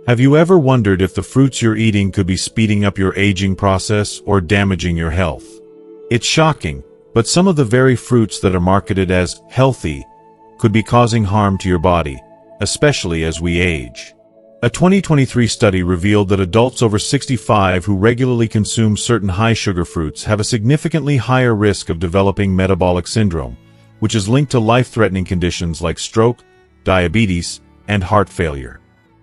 Have you ever wondered if the fruits you're eating could be speeding up your aging process or damaging your health? It's shocking, but some of the very fruits that are marketed as healthy could be causing harm to your body, especially as we age. A 2023 study revealed that adults over 65 who regularly consume certain high-sugar fruits have a significantly higher risk of developing metabolic syndrome, which is linked to life-threatening conditions like stroke, diabetes, and heart failure.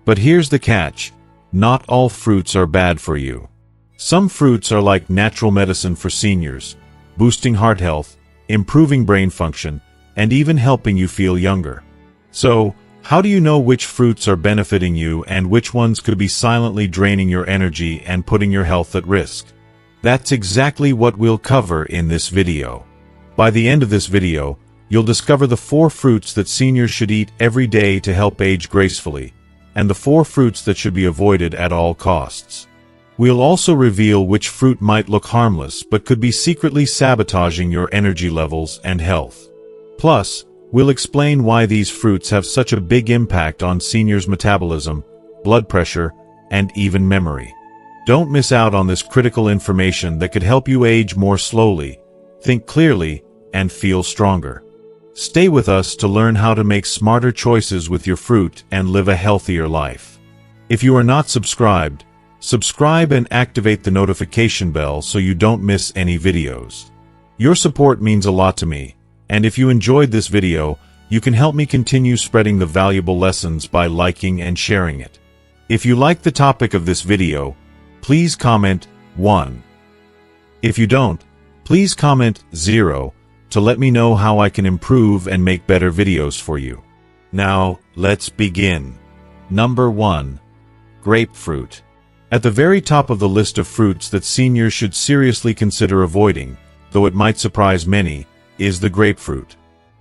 But here's the catch: not all fruits are bad for you. Some fruits are like natural medicine for seniors, boosting heart health, improving brain function, and even helping you feel younger. So, how do you know which fruits are benefiting you and which ones could be silently draining your energy and putting your health at risk? That's exactly what we'll cover in this video. By the end of this video, you'll discover the 4 fruits that seniors should eat every day to help age gracefully, and the 4 fruits that should be avoided at all costs. We'll also reveal which fruit might look harmless but could be secretly sabotaging your energy levels and health. Plus, we'll explain why these fruits have such a big impact on seniors' metabolism, blood pressure, and even memory. Don't miss out on this critical information that could help you age more slowly, think clearly, and feel stronger. Stay with us to learn how to make smarter choices with your fruit and live a healthier life. If you are not subscribed, subscribe and activate the notification bell so you don't miss any videos. Your support means a lot to me, and if you enjoyed this video, you can help me continue spreading the valuable lessons by liking and sharing it. If you like the topic of this video, please comment 1. If you don't, please comment 0. to let me know how I can improve and make better videos for you. Now, let's begin. Number 1. Grapefruit. At the very top of the list of fruits that seniors should seriously consider avoiding, though it might surprise many, is the grapefruit.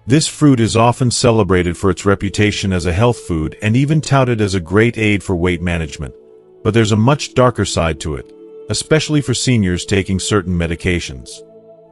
This fruit is often celebrated for its reputation as a health food and even touted as a great aid for weight management. But there's a much darker side to it, especially for seniors taking certain medications.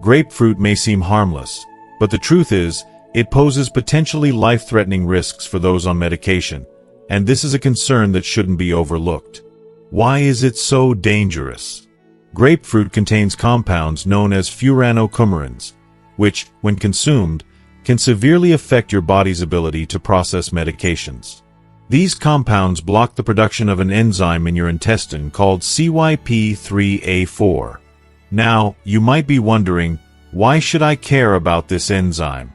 Grapefruit may seem harmless, but the truth is, it poses potentially life-threatening risks for those on medication, and this is a concern that shouldn't be overlooked. Why is it so dangerous? Grapefruit contains compounds known as furanocoumarins, which, when consumed, can severely affect your body's ability to process medications. These compounds block the production of an enzyme in your intestine called CYP3A4. Now, you might be wondering, why should I care about this enzyme?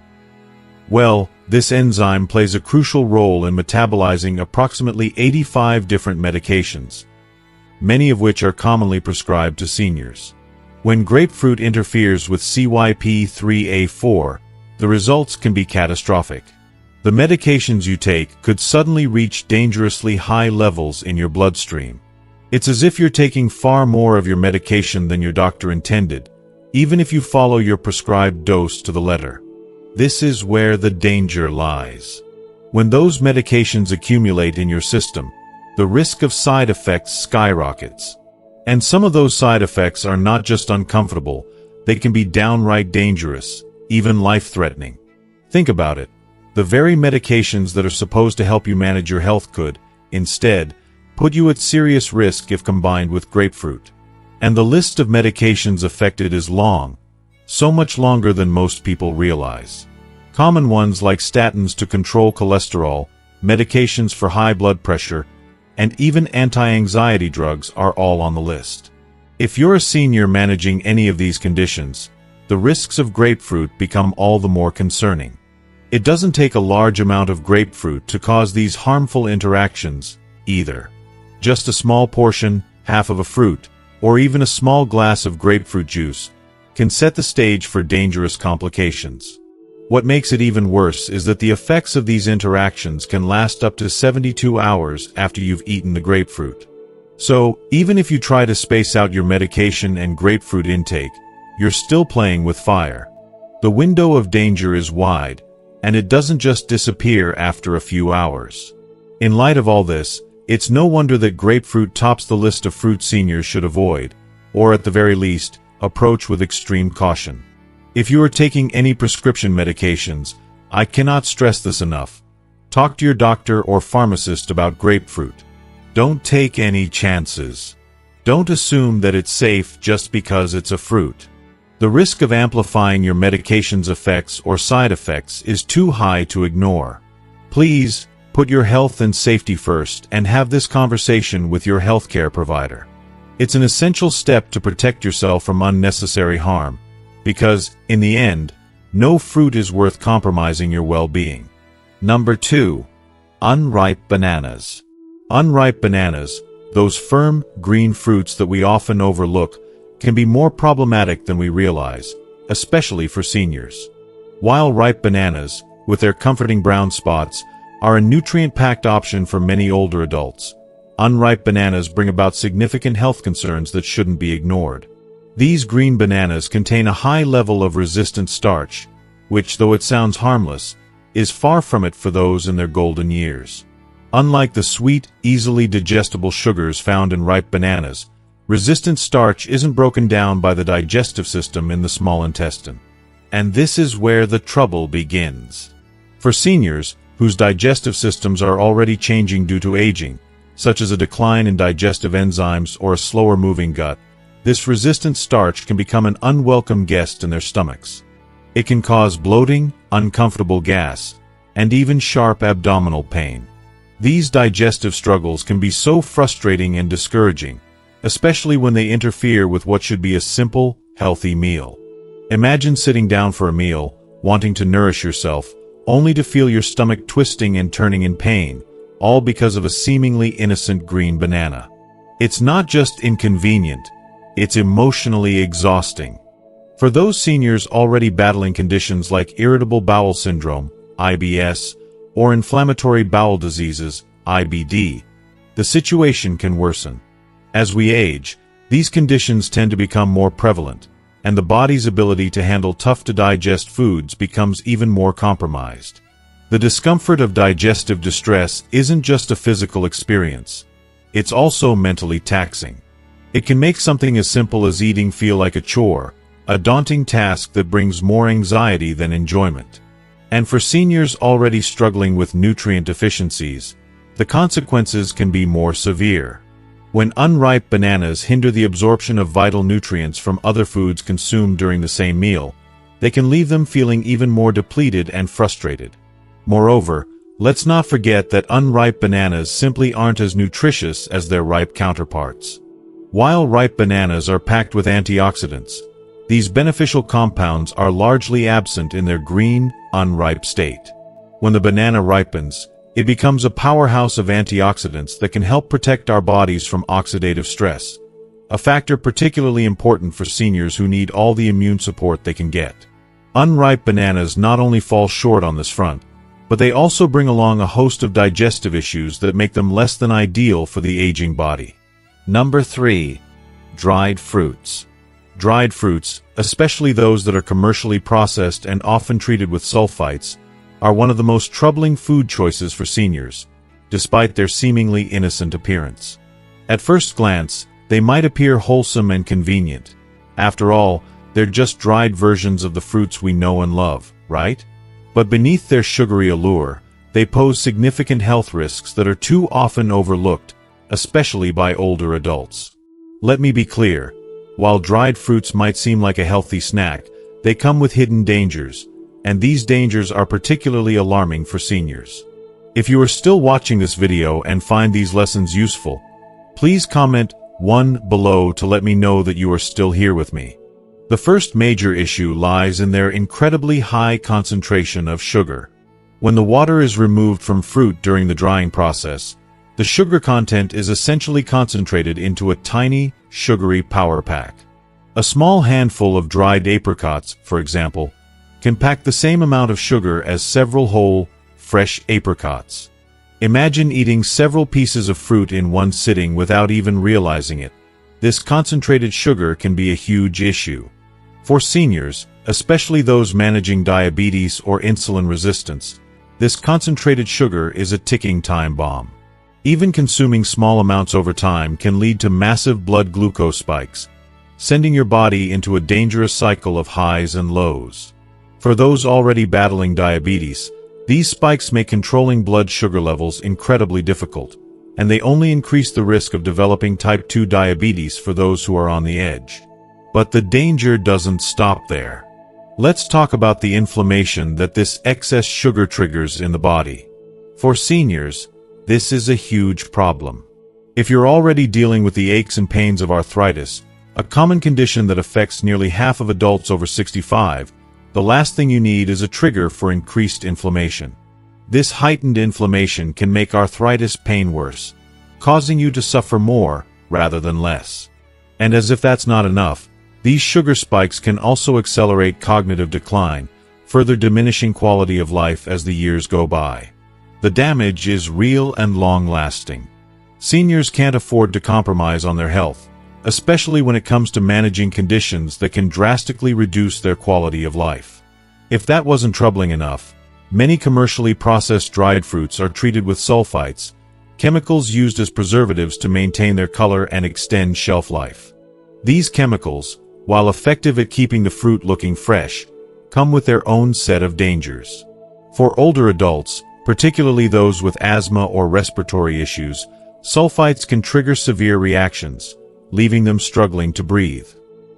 Well, this enzyme plays a crucial role in metabolizing approximately 85 different medications, many of which are commonly prescribed to seniors. When grapefruit interferes with CYP3A4, the results can be catastrophic. The medications you take could suddenly reach dangerously high levels in your bloodstream. It's as if you're taking far more of your medication than your doctor intended, even if you follow your prescribed dose to the letter. This is where the danger lies. When those medications accumulate in your system, the risk of side effects skyrockets. And some of those side effects are not just uncomfortable, they can be downright dangerous, even life-threatening. Think about it. The very medications that are supposed to help you manage your health could, instead, put you at serious risk if combined with grapefruit. And the list of medications affected is long, so much longer than most people realize. Common ones like statins to control cholesterol, medications for high blood pressure, and even anti-anxiety drugs are all on the list. If you're a senior managing any of these conditions, the risks of grapefruit become all the more concerning. It doesn't take a large amount of grapefruit to cause these harmful interactions, either. Just a small portion, half of a fruit, or even a small glass of grapefruit juice, can set the stage for dangerous complications. What makes it even worse is that the effects of these interactions can last up to 72 hours after you've eaten the grapefruit. So, even if you try to space out your medication and grapefruit intake, you're still playing with fire. The window of danger is wide, and it doesn't just disappear after a few hours. In light of all this, it's no wonder that grapefruit tops the list of fruit seniors should avoid, or at the very least, approach with extreme caution. If you are taking any prescription medications, I cannot stress this enough. Talk to your doctor or pharmacist about grapefruit. Don't take any chances. Don't assume that it's safe just because it's a fruit. The risk of amplifying your medication's effects or side effects is too high to ignore. Please, put your health and safety first and have this conversation with your healthcare provider. It's an essential step to protect yourself from unnecessary harm, because, in the end, no fruit is worth compromising your well-being. Number 2. Unripe bananas. Unripe bananas, those firm, green fruits that we often overlook, can be more problematic than we realize, especially for seniors. While ripe bananas, with their comforting brown spots, are a nutrient-packed option for many older adults, unripe bananas bring about significant health concerns that shouldn't be ignored. These green bananas contain a high level of resistant starch, which, though it sounds harmless, is far from it for those in their golden years. Unlike the sweet, easily digestible sugars found in ripe bananas, resistant starch isn't broken down by the digestive system in the small intestine. And this is where the trouble begins. For seniors, whose digestive systems are already changing due to aging, such as a decline in digestive enzymes or a slower-moving gut, this resistant starch can become an unwelcome guest in their stomachs. It can cause bloating, uncomfortable gas, and even sharp abdominal pain. These digestive struggles can be so frustrating and discouraging, especially when they interfere with what should be a simple, healthy meal. Imagine sitting down for a meal, wanting to nourish yourself, only to feel your stomach twisting and turning in pain, all because of a seemingly innocent green banana. It's not just inconvenient, it's emotionally exhausting. For those seniors already battling conditions like irritable bowel syndrome, IBS, or inflammatory bowel diseases, IBD, the situation can worsen. As we age, these conditions tend to become more prevalent, and the body's ability to handle tough-to-digest foods becomes even more compromised. The discomfort of digestive distress isn't just a physical experience. It's also mentally taxing. It can make something as simple as eating feel like a chore, a daunting task that brings more anxiety than enjoyment. And for seniors already struggling with nutrient deficiencies, the consequences can be more severe. When unripe bananas hinder the absorption of vital nutrients from other foods consumed during the same meal, they can leave them feeling even more depleted and frustrated. Moreover, let's not forget that unripe bananas simply aren't as nutritious as their ripe counterparts. While ripe bananas are packed with antioxidants, these beneficial compounds are largely absent in their green, unripe state. When the banana ripens, it becomes a powerhouse of antioxidants that can help protect our bodies from oxidative stress, a factor particularly important for seniors who need all the immune support they can get. Unripe bananas not only fall short on this front, but they also bring along a host of digestive issues that make them less than ideal for the aging body. Number 3. Dried fruits. Dried fruits, especially those that are commercially processed and often treated with sulfites, are one of the most troubling food choices for seniors, despite their seemingly innocent appearance. At first glance, they might appear wholesome and convenient. After all, they're just dried versions of the fruits we know and love, right? But beneath their sugary allure, they pose significant health risks that are too often overlooked, especially by older adults. Let me be clear. While dried fruits might seem like a healthy snack, they come with hidden dangers, and these dangers are particularly alarming for seniors. If you are still watching this video and find these lessons useful, please comment 1 below to let me know that you are still here with me. The first major issue lies in their incredibly high concentration of sugar. When the water is removed from fruit during the drying process, the sugar content is essentially concentrated into a tiny, sugary power pack. A small handful of dried apricots, for example, can pack the same amount of sugar as several whole, fresh apricots. Imagine eating several pieces of fruit in one sitting without even realizing it. This concentrated sugar can be a huge issue. For seniors, especially those managing diabetes or insulin resistance, this concentrated sugar is a ticking time bomb. Even consuming small amounts over time can lead to massive blood glucose spikes, sending your body into a dangerous cycle of highs and lows. For those already battling diabetes, these spikes make controlling blood sugar levels incredibly difficult, and they only increase the risk of developing type 2 diabetes for those who are on the edge. But the danger doesn't stop there. Let's talk about the inflammation that this excess sugar triggers in the body. For seniors, this is a huge problem. If you're already dealing with the aches and pains of arthritis, a common condition that affects nearly half of adults over 65, the last thing you need is a trigger for increased inflammation. This heightened inflammation can make arthritis pain worse, causing you to suffer more rather than less. And as if that's not enough, these sugar spikes can also accelerate cognitive decline, further diminishing quality of life as the years go by. The damage is real and long-lasting. Seniors can't afford to compromise on their health, especially when it comes to managing conditions that can drastically reduce their quality of life. If that wasn't troubling enough, many commercially processed dried fruits are treated with sulfites, chemicals used as preservatives to maintain their color and extend shelf life. These chemicals, while effective at keeping the fruit looking fresh, come with their own set of dangers. For older adults, particularly those with asthma or respiratory issues, sulfites can trigger severe reactions, leaving them struggling to breathe.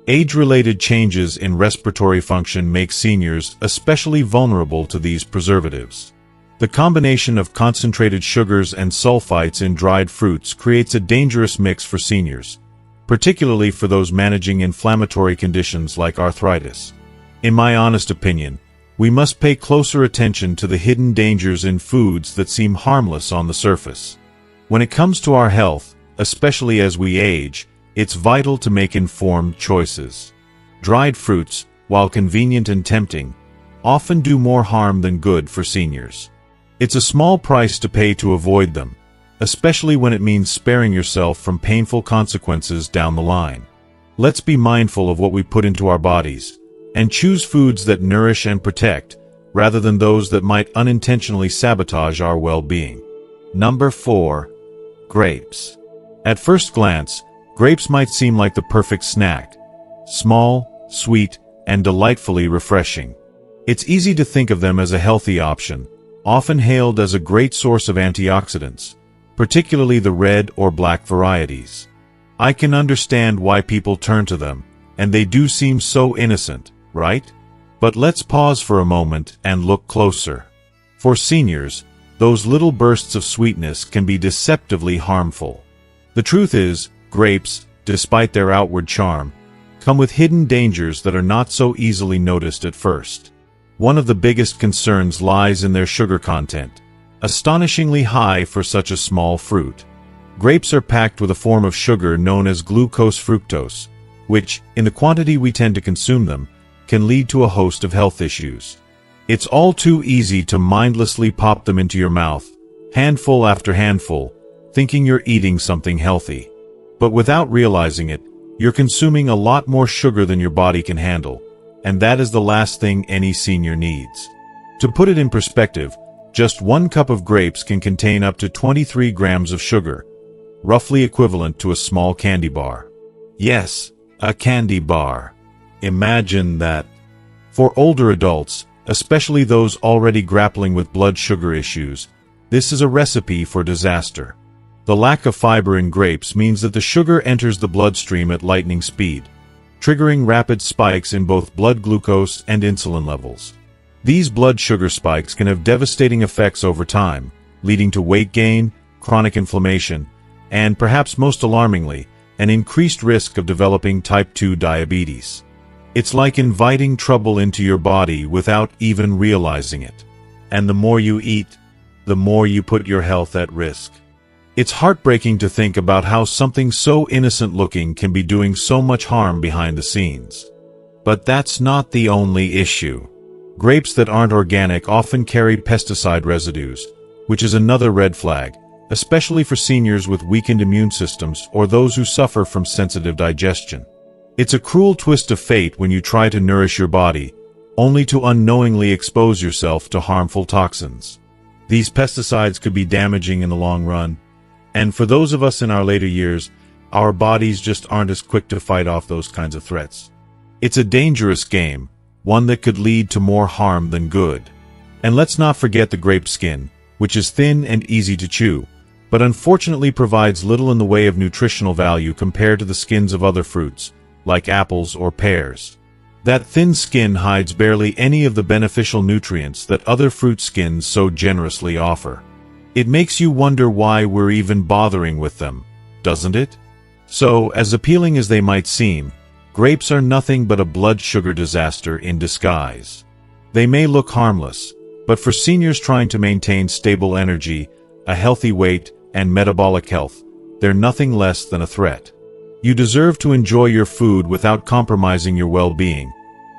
Age-related changes in respiratory function make seniors especially vulnerable to these preservatives. The combination of concentrated sugars and sulfites in dried fruits creates a dangerous mix for seniors, particularly for those managing inflammatory conditions like arthritis. In my honest opinion, we must pay closer attention to the hidden dangers in foods that seem harmless on the surface. When it comes to our health, especially as we age, it's vital to make informed choices. Dried fruits, while convenient and tempting, often do more harm than good for seniors. It's a small price to pay to avoid them, especially when it means sparing yourself from painful consequences down the line. Let's be mindful of what we put into our bodies, and choose foods that nourish and protect, rather than those that might unintentionally sabotage our well-being. Number 4. Grapes. At first glance, grapes might seem like the perfect snack. Small, sweet, and delightfully refreshing. It's easy to think of them as a healthy option, often hailed as a great source of antioxidants, particularly the red or black varieties. I can understand why people turn to them, and they do seem so innocent, right? But let's pause for a moment and look closer. For seniors, those little bursts of sweetness can be deceptively harmful. The truth is, grapes, despite their outward charm, come with hidden dangers that are not so easily noticed at first. One of the biggest concerns lies in their sugar content, astonishingly high for such a small fruit. Grapes are packed with a form of sugar known as glucose-fructose, which, in the quantity we tend to consume them, can lead to a host of health issues. It's all too easy to mindlessly pop them into your mouth, handful after handful, thinking you're eating something healthy. But without realizing it, you're consuming a lot more sugar than your body can handle, and that is the last thing any senior needs. To put it in perspective, just 1 cup of grapes can contain up to 23 grams of sugar, roughly equivalent to a small candy bar. Yes, a candy bar. Imagine that. For older adults, especially those already grappling with blood sugar issues, this is a recipe for disaster. The lack of fiber in grapes means that the sugar enters the bloodstream at lightning speed, triggering rapid spikes in both blood glucose and insulin levels. These blood sugar spikes can have devastating effects over time, leading to weight gain, chronic inflammation, and, perhaps most alarmingly, an increased risk of developing type 2 diabetes. It's like inviting trouble into your body without even realizing it. And the more you eat, the more you put your health at risk. It's heartbreaking to think about how something so innocent-looking can be doing so much harm behind the scenes. But that's not the only issue. Grapes that aren't organic often carry pesticide residues, which is another red flag, especially for seniors with weakened immune systems or those who suffer from sensitive digestion. It's a cruel twist of fate when you try to nourish your body, only to unknowingly expose yourself to harmful toxins. These pesticides could be damaging in the long run, and for those of us in our later years, our bodies just aren't as quick to fight off those kinds of threats. It's a dangerous game, one that could lead to more harm than good. And let's not forget the grape skin, which is thin and easy to chew, but unfortunately provides little in the way of nutritional value compared to the skins of other fruits, like apples or pears. That thin skin hides barely any of the beneficial nutrients that other fruit skins so generously offer. It makes you wonder why we're even bothering with them, doesn't it? So, as appealing as they might seem, grapes are nothing but a blood sugar disaster in disguise. They may look harmless, but for seniors trying to maintain stable energy, a healthy weight, and metabolic health, they're nothing less than a threat. You deserve to enjoy your food without compromising your well-being,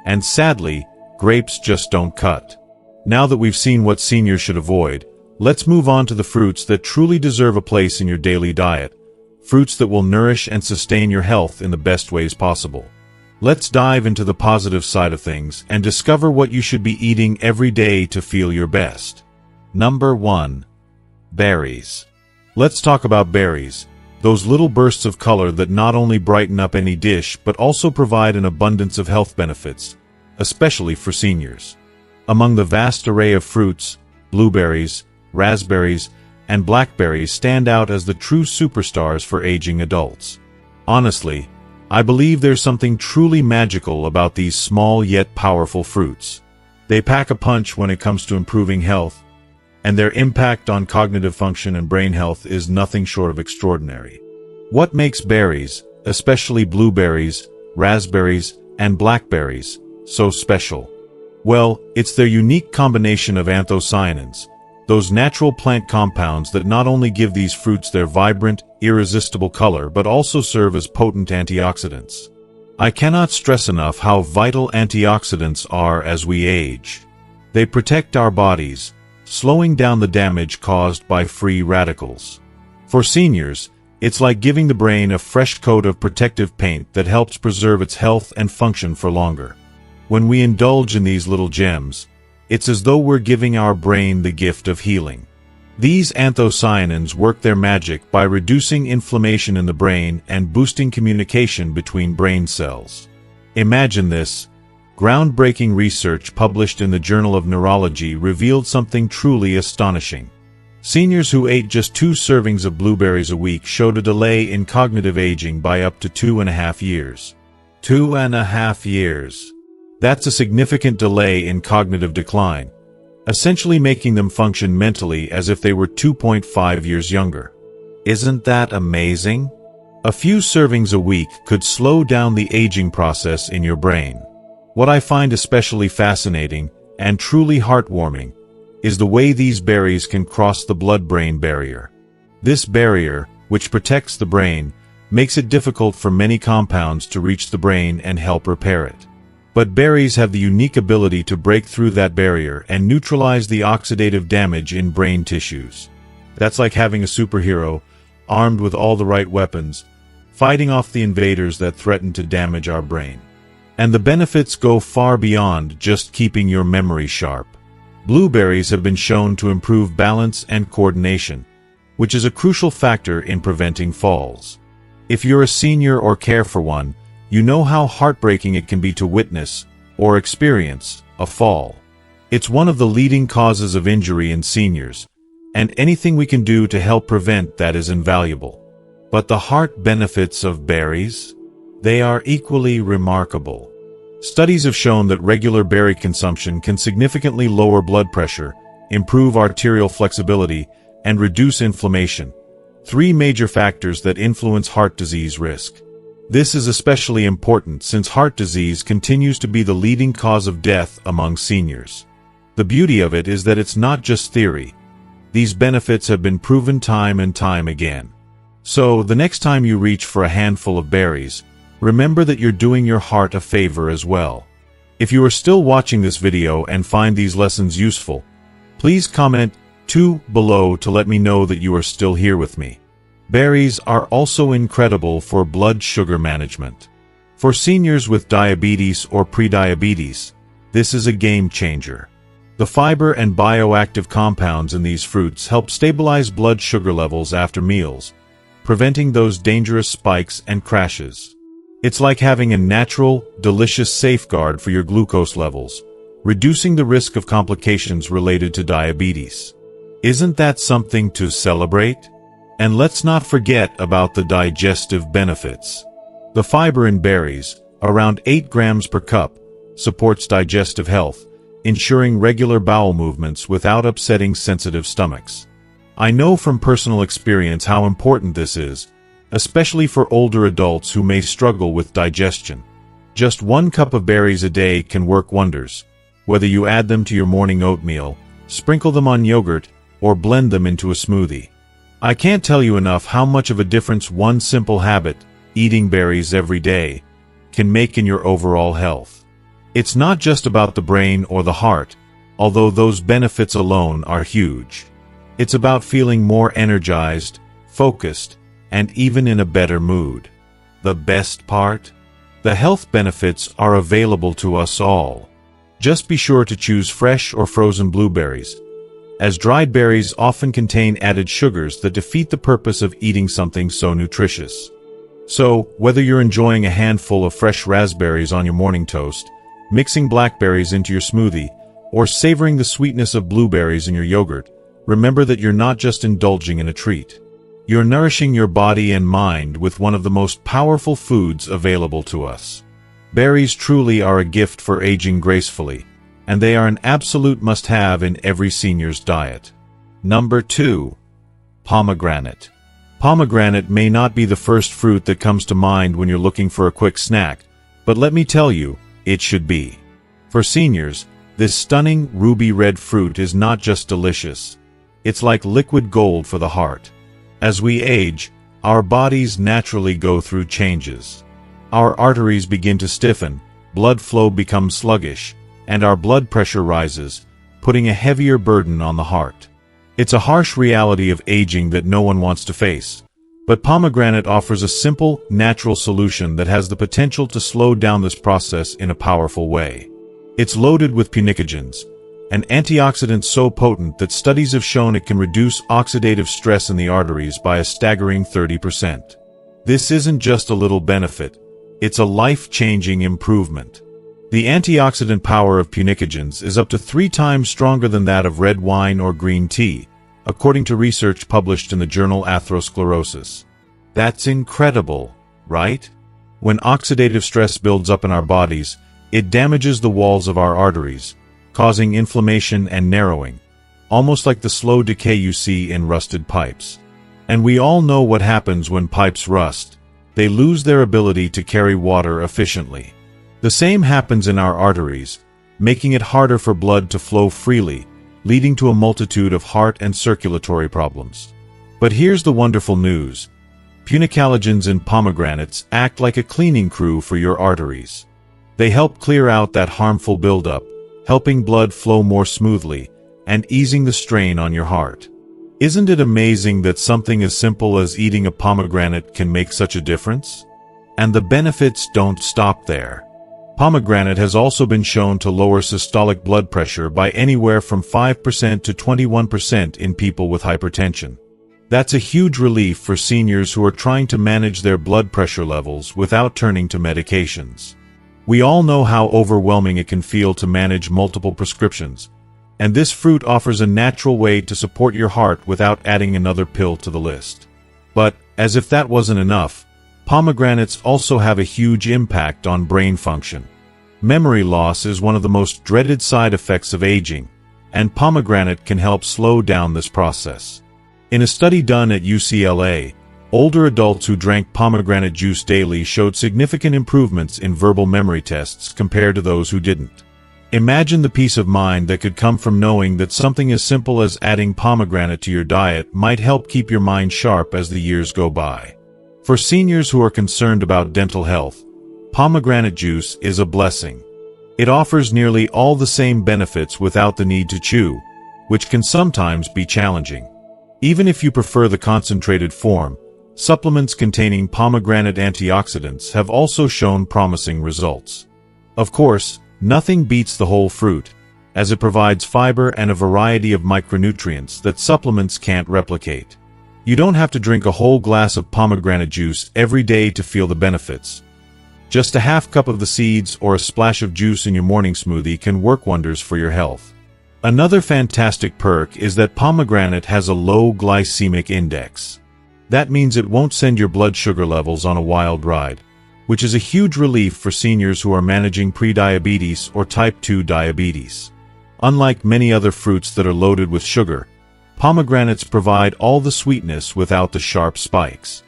and sadly, grapes just don't cut. Now that we've seen what seniors should avoid, let's move on to the fruits that truly deserve a place in your daily diet, fruits that will nourish and sustain your health in the best ways possible. Let's dive into the positive side of things and discover what you should be eating every day to feel your best. Number 1. Berries. Let's talk about berries, those little bursts of color that not only brighten up any dish but also provide an abundance of health benefits, especially for seniors. Among the vast array of fruits, blueberries, raspberries, and blackberries stand out as the true superstars for aging adults. Honestly, I believe there's something truly magical about these small yet powerful fruits. They pack a punch when it comes to improving health, and their impact on cognitive function and brain health is nothing short of extraordinary. What makes berries, especially blueberries, raspberries, and blackberries, so special? Well, it's their unique combination of anthocyanins, those natural plant compounds that not only give these fruits their vibrant, irresistible color but also serve as potent antioxidants. I cannot stress enough how vital antioxidants are as we age. They protect our bodies, slowing down the damage caused by free radicals. For seniors, it's like giving the brain a fresh coat of protective paint that helps preserve its health and function for longer. When we indulge in these little gems, it's as though we're giving our brain the gift of healing. These anthocyanins work their magic by reducing inflammation in the brain and boosting communication between brain cells. Imagine this. Groundbreaking research published in the Journal of Neurology revealed something truly astonishing. Seniors who ate just 2 servings of blueberries a week showed a delay in cognitive aging by up to 2.5 years. 2.5 years. That's a significant delay in cognitive decline, essentially making them function mentally as if they were 2.5 years younger. Isn't that amazing? A few servings a week could slow down the aging process in your brain. What I find especially fascinating, and truly heartwarming, is the way these berries can cross the blood-brain barrier. This barrier, which protects the brain, makes it difficult for many compounds to reach the brain and help repair it. But berries have the unique ability to break through that barrier and neutralize the oxidative damage in brain tissues. That's like having a superhero, armed with all the right weapons, fighting off the invaders that threaten to damage our brain. And the benefits go far beyond just keeping your memory sharp. Blueberries have been shown to improve balance and coordination, which is a crucial factor in preventing falls. If you're a senior or care for one, you know how heartbreaking it can be to witness, or experience, a fall. It's one of the leading causes of injury in seniors, and anything we can do to help prevent that is invaluable. But the heart benefits of berries? They are equally remarkable. Studies have shown that regular berry consumption can significantly lower blood pressure, improve arterial flexibility, and reduce inflammation, 3 major factors that influence heart disease risk. This is especially important since heart disease continues to be the leading cause of death among seniors. The beauty of it is that it's not just theory. These benefits have been proven time and time again. So, the next time you reach for a handful of berries, remember that you're doing your heart a favor as well. If you are still watching this video and find these lessons useful, please comment 2 below to let me know that you are still here with me. Berries are also incredible for blood sugar management. For seniors with diabetes or prediabetes, this is a game changer. The fiber and bioactive compounds in these fruits help stabilize blood sugar levels after meals, preventing those dangerous spikes and crashes. It's like having a natural, delicious safeguard for your glucose levels, reducing the risk of complications related to diabetes. Isn't that something to celebrate? And let's not forget about the digestive benefits. The fiber in berries, around 8 grams per cup, supports digestive health, ensuring regular bowel movements without upsetting sensitive stomachs. I know from personal experience how important this is, especially for older adults who may struggle with digestion. Just 1 cup of berries a day can work wonders, whether you add them to your morning oatmeal, sprinkle them on yogurt, or blend them into a smoothie. I can't tell you enough how much of a difference one simple habit, eating berries every day, can make in your overall health. It's not just about the brain or the heart, although those benefits alone are huge. It's about feeling more energized, focused, and even in a better mood. The best part? The health benefits are available to us all. Just be sure to choose fresh or frozen blueberries, as dried berries often contain added sugars that defeat the purpose of eating something so nutritious. So, whether you're enjoying a handful of fresh raspberries on your morning toast, mixing blackberries into your smoothie, or savoring the sweetness of blueberries in your yogurt, remember that you're not just indulging in a treat. You're nourishing your body and mind with one of the most powerful foods available to us. Berries truly are a gift for aging gracefully, and they are an absolute must-have in every senior's diet. Number 2. Pomegranate. Pomegranate may not be the first fruit that comes to mind when you're looking for a quick snack, but let me tell you, it should be. For seniors, this stunning ruby red fruit is not just delicious. It's like liquid gold for the heart. As we age, our bodies naturally go through changes. Our arteries begin to stiffen, blood flow becomes sluggish, and our blood pressure rises, putting a heavier burden on the heart. It's a harsh reality of aging that no one wants to face. But pomegranate offers a simple, natural solution that has the potential to slow down this process in a powerful way. It's loaded with punicogens, an antioxidant so potent that studies have shown it can reduce oxidative stress in the arteries by a staggering 30%. This isn't just a little benefit, it's a life-changing improvement. The antioxidant power of punicogens is up to 3 times stronger than that of red wine or green tea, according to research published in the journal Atherosclerosis. That's incredible, right? When oxidative stress builds up in our bodies, it damages the walls of our arteries, causing inflammation and narrowing, almost like the slow decay you see in rusted pipes. And we all know what happens when pipes rust. They lose their ability to carry water efficiently. The same happens in our arteries, making it harder for blood to flow freely, leading to a multitude of heart and circulatory problems. But here's the wonderful news. Punicogens in pomegranates act like a cleaning crew for your arteries. They help clear out that harmful buildup, helping blood flow more smoothly, and easing the strain on your heart. Isn't it amazing that something as simple as eating a pomegranate can make such a difference? And the benefits don't stop there. Pomegranate has also been shown to lower systolic blood pressure by anywhere from 5% to 21% in people with hypertension. That's a huge relief for seniors who are trying to manage their blood pressure levels without turning to medications. We all know how overwhelming it can feel to manage multiple prescriptions, and this fruit offers a natural way to support your heart without adding another pill to the list. But, as if that wasn't enough, pomegranates also have a huge impact on brain function. Memory loss is one of the most dreaded side effects of aging, and pomegranate can help slow down this process. In a study done at UCLA, older adults who drank pomegranate juice daily showed significant improvements in verbal memory tests compared to those who didn't. Imagine the peace of mind that could come from knowing that something as simple as adding pomegranate to your diet might help keep your mind sharp as the years go by. For seniors who are concerned about dental health, pomegranate juice is a blessing. It offers nearly all the same benefits without the need to chew, which can sometimes be challenging. Even if you prefer the concentrated form, supplements containing pomegranate antioxidants have also shown promising results. Of course, nothing beats the whole fruit, as it provides fiber and a variety of micronutrients that supplements can't replicate. You don't have to drink a whole glass of pomegranate juice every day to feel the benefits. Just a half cup of the seeds or a splash of juice in your morning smoothie can work wonders for your health. Another fantastic perk is that pomegranate has a low glycemic index. That means it won't send your blood sugar levels on a wild ride, which is a huge relief for seniors who are managing prediabetes or type 2 diabetes. Unlike many other fruits that are loaded with sugar, pomegranates provide all the sweetness without the sharp spikes.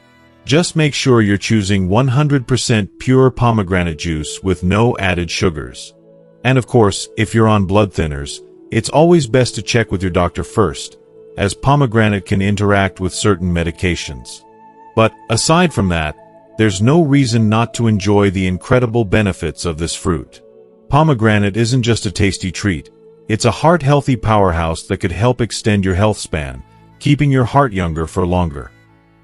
Just make sure you're choosing 100% pure pomegranate juice with no added sugars. And of course, if you're on blood thinners, it's always best to check with your doctor first, as pomegranate can interact with certain medications. But aside from that, there's no reason not to enjoy the incredible benefits of this fruit. Pomegranate isn't just a tasty treat, it's a heart-healthy powerhouse that could help extend your health span, keeping your heart younger for longer.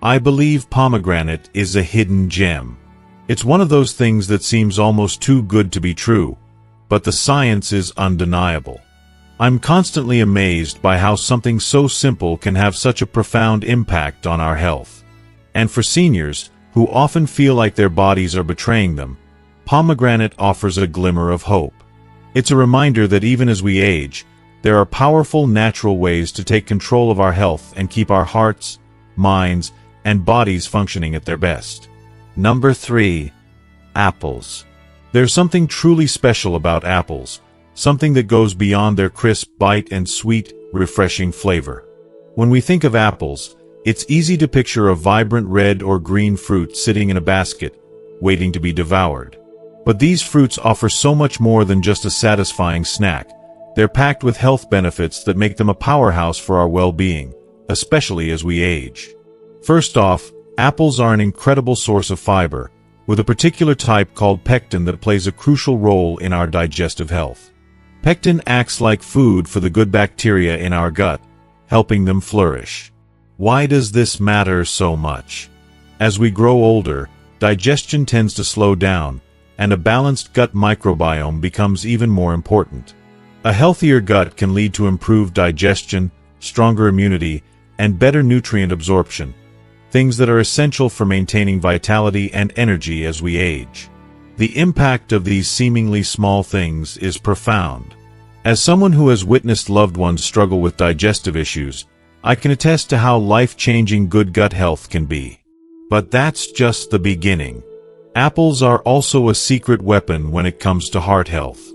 I believe pomegranate is a hidden gem. It's one of those things that seems almost too good to be true, but the science is undeniable. I'm constantly amazed by how something so simple can have such a profound impact on our health. And for seniors, who often feel like their bodies are betraying them, pomegranate offers a glimmer of hope. It's a reminder that even as we age, there are powerful natural ways to take control of our health and keep our hearts, minds, and bodies functioning at their best. Number 3. Apples. There's something truly special about apples, something that goes beyond their crisp bite and sweet, refreshing flavor. When we think of apples, it's easy to picture a vibrant red or green fruit sitting in a basket, waiting to be devoured. But these fruits offer so much more than just a satisfying snack. They're packed with health benefits that make them a powerhouse for our well-being, especially as we age. First off, apples are an incredible source of fiber, with a particular type called pectin that plays a crucial role in our digestive health. Pectin acts like food for the good bacteria in our gut, helping them flourish. Why does this matter so much? As we grow older, digestion tends to slow down, and a balanced gut microbiome becomes even more important. A healthier gut can lead to improved digestion, stronger immunity, and better nutrient absorption, things that are essential for maintaining vitality and energy as we age. The impact of these seemingly small things is profound. As someone who has witnessed loved ones struggle with digestive issues, I can attest to how life-changing good gut health can be. But that's just the beginning. Apples are also a secret weapon when it comes to heart health.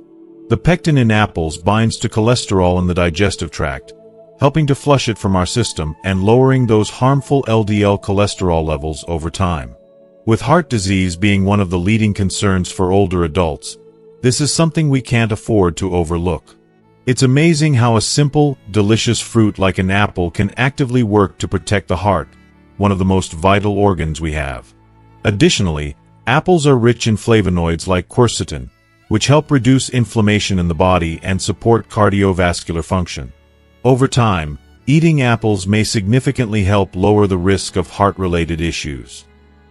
The pectin in apples binds to cholesterol in the digestive tract, helping to flush it from our system and lowering those harmful LDL cholesterol levels over time. With heart disease being one of the leading concerns for older adults, this is something we can't afford to overlook. It's amazing how a simple, delicious fruit like an apple can actively work to protect the heart, one of the most vital organs we have. Additionally, apples are rich in flavonoids like quercetin, which help reduce inflammation in the body and support cardiovascular function. Over time, eating apples may significantly help lower the risk of heart-related issues.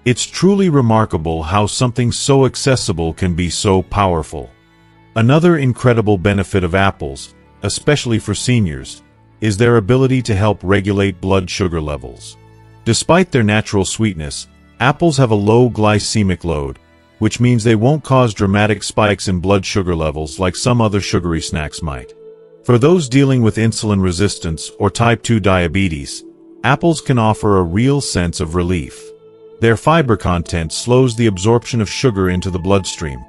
It's truly remarkable how something so accessible can be so powerful. Another incredible benefit of apples, especially for seniors, is their ability to help regulate blood sugar levels. Despite their natural sweetness, apples have a low glycemic load, which means they won't cause dramatic spikes in blood sugar levels like some other sugary snacks might. For those dealing with insulin resistance or type 2 diabetes, apples can offer a real sense of relief. Their fiber content slows the absorption of sugar into the bloodstream,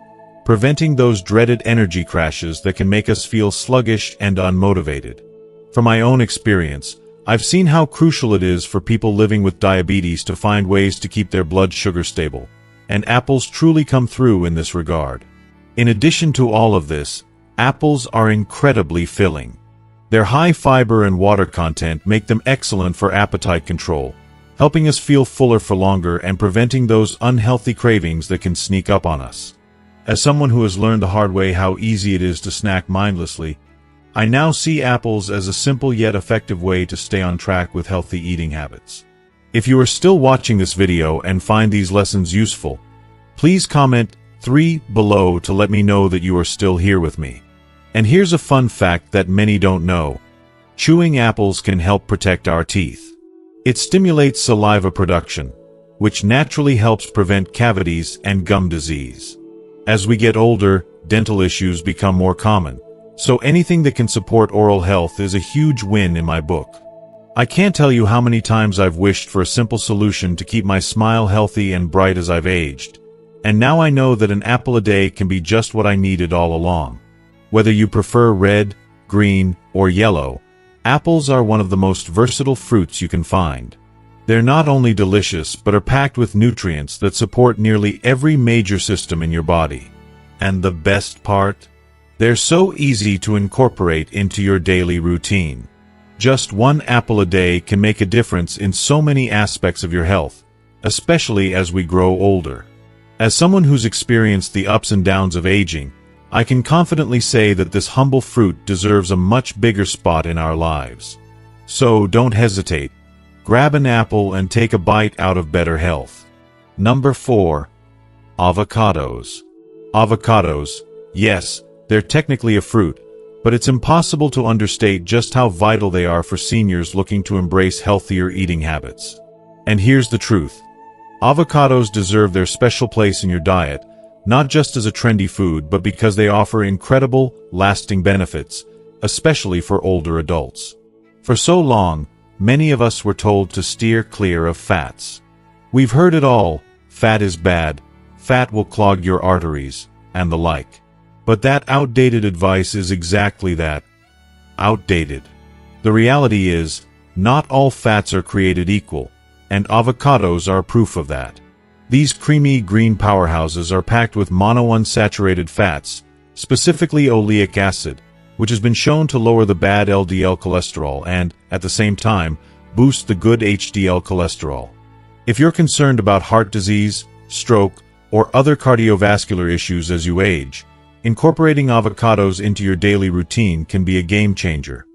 preventing those dreaded energy crashes that can make us feel sluggish and unmotivated. From my own experience, I've seen how crucial it is for people living with diabetes to find ways to keep their blood sugar stable, and apples truly come through in this regard. In addition to all of this, apples are incredibly filling. Their high fiber and water content make them excellent for appetite control, helping us feel fuller for longer and preventing those unhealthy cravings that can sneak up on us. As someone who has learned the hard way how easy it is to snack mindlessly, I now see apples as a simple yet effective way to stay on track with healthy eating habits. If you are still watching this video and find these lessons useful, please comment 3 below to let me know that you are still here with me. And here's a fun fact that many don't know. Chewing apples can help protect our teeth. It stimulates saliva production, which naturally helps prevent cavities and gum disease. As we get older, dental issues become more common, so anything that can support oral health is a huge win in my book. I can't tell you how many times I've wished for a simple solution to keep my smile healthy and bright as I've aged. And now I know that an apple a day can be just what I needed all along. Whether you prefer red, green, or yellow, apples are one of the most versatile fruits you can find. They're not only delicious but are packed with nutrients that support nearly every major system in your body. And the best part? They're so easy to incorporate into your daily routine. Just one apple a day can make a difference in so many aspects of your health, especially as we grow older. As someone who's experienced the ups and downs of aging, I can confidently say that this humble fruit deserves a much bigger spot in our lives. So don't hesitate. Grab an apple and take a bite out of better health. Number 4. Avocados. Avocados, yes, they're technically a fruit, but it's impossible to understate just how vital they are for seniors looking to embrace healthier eating habits. And here's the truth. Avocados deserve their special place in your diet, not just as a trendy food, but because they offer incredible, lasting benefits, especially for older adults. For so long, many of us were told to steer clear of fats. We've heard it all: fat is bad, fat will clog your arteries, and the like. But that outdated advice is exactly that. Outdated. The reality is, not all fats are created equal, and avocados are proof of that. These creamy green powerhouses are packed with monounsaturated fats, specifically oleic acid, which has been shown to lower the bad LDL cholesterol and, at the same time, boost the good HDL cholesterol. If you're concerned about heart disease, stroke, or other cardiovascular issues as you age, incorporating avocados into your daily routine can be a game changer.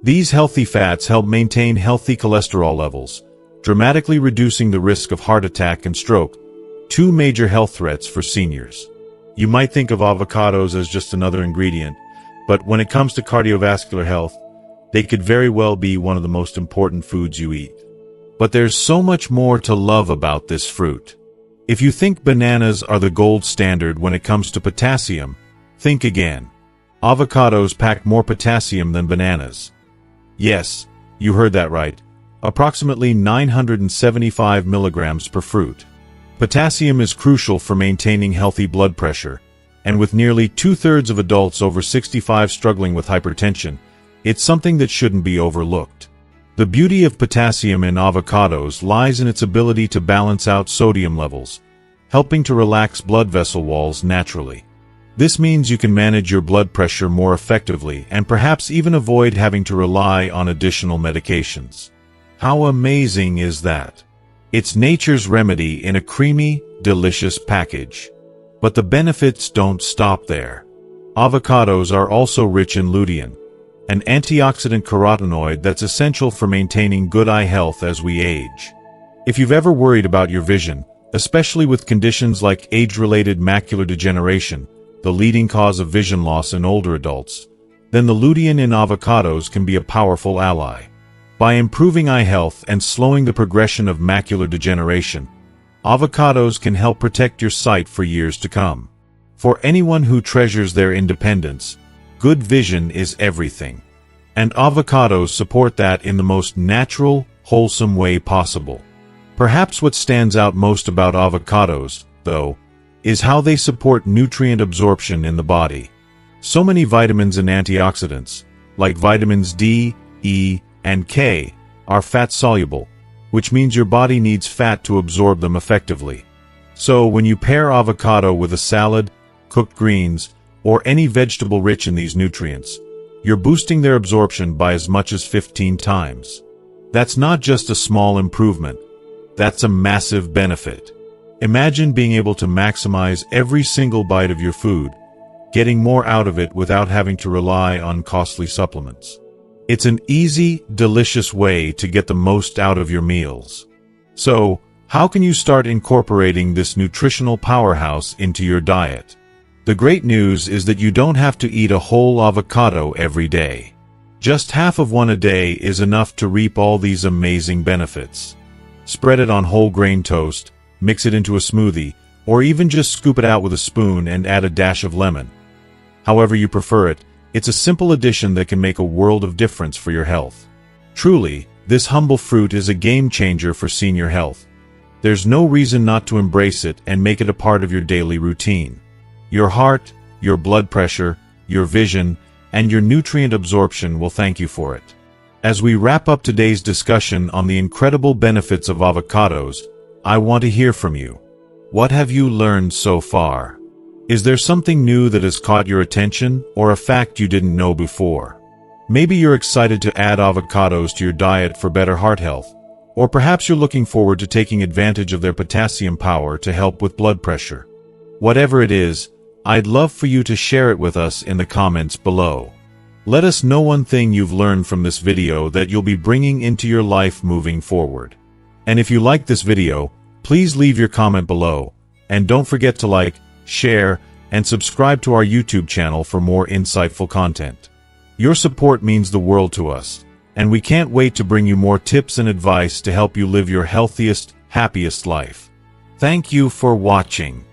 These healthy fats help maintain healthy cholesterol levels, dramatically reducing the risk of heart attack and stroke, two major health threats for seniors. You might think of avocados as just another ingredient, but when it comes to cardiovascular health, they could very well be one of the most important foods you eat. But there's so much more to love about this fruit. If you think bananas are the gold standard when it comes to potassium, think again. Avocados pack more potassium than bananas. Yes, you heard that right. Approximately 975 milligrams per fruit. Potassium is crucial for maintaining healthy blood pressure, and with nearly 2/3 of adults over 65 struggling with hypertension, it's something that shouldn't be overlooked. The beauty of potassium in avocados lies in its ability to balance out sodium levels, helping to relax blood vessel walls naturally. This means you can manage your blood pressure more effectively and perhaps even avoid having to rely on additional medications. How amazing is that? It's nature's remedy in a creamy, delicious package. But the benefits don't stop there. Avocados are also rich in lutein, an antioxidant carotenoid that's essential for maintaining good eye health as we age. If you've ever worried about your vision, especially with conditions like age-related macular degeneration, the leading cause of vision loss in older adults, then the lutein in avocados can be a powerful ally. By improving eye health and slowing the progression of macular degeneration, avocados can help protect your sight for years to come. For anyone who treasures their independence, good vision is everything. And avocados support that in the most natural, wholesome way possible. Perhaps what stands out most about avocados, though, is how they support nutrient absorption in the body. So many vitamins and antioxidants, like vitamins D, E, and K, are fat-soluble, which means your body needs fat to absorb them effectively. So when you pair avocado with a salad, cooked greens, or any vegetable rich in these nutrients, you're boosting their absorption by as much as 15 times. That's not just a small improvement, that's a massive benefit. Imagine being able to maximize every single bite of your food, getting more out of it without having to rely on costly supplements. It's an easy, delicious way to get the most out of your meals. So, how can you start incorporating this nutritional powerhouse into your diet? The great news is that you don't have to eat a whole avocado every day. Just half of one a day is enough to reap all these amazing benefits. Spread it on whole grain toast, mix it into a smoothie, or even just scoop it out with a spoon and add a dash of lemon. However you prefer it, it's a simple addition that can make a world of difference for your health. Truly, This humble fruit is a game changer for senior health. There's no reason not to embrace it and make it a part of your daily routine. Your heart, your blood pressure, your vision, and your nutrient absorption will thank you for it. As we wrap up today's discussion on the incredible benefits of avocados, I want to hear from you. What have you learned so far? Is there something new that has caught your attention, or a fact you didn't know before? Maybe you're excited to add avocados to your diet for better heart health, or perhaps you're looking forward to taking advantage of their potassium power to help with blood pressure. Whatever it is, I'd love for you to share it with us in the comments below. Let us know one thing you've learned from this video that you'll be bringing into your life moving forward. And if you like this video, please leave your comment below, and don't forget to like, share, and subscribe to our YouTube channel for more insightful content. Your support means the world to us, and we can't wait to bring you more tips and advice to help you live your healthiest, happiest life. Thank you for watching.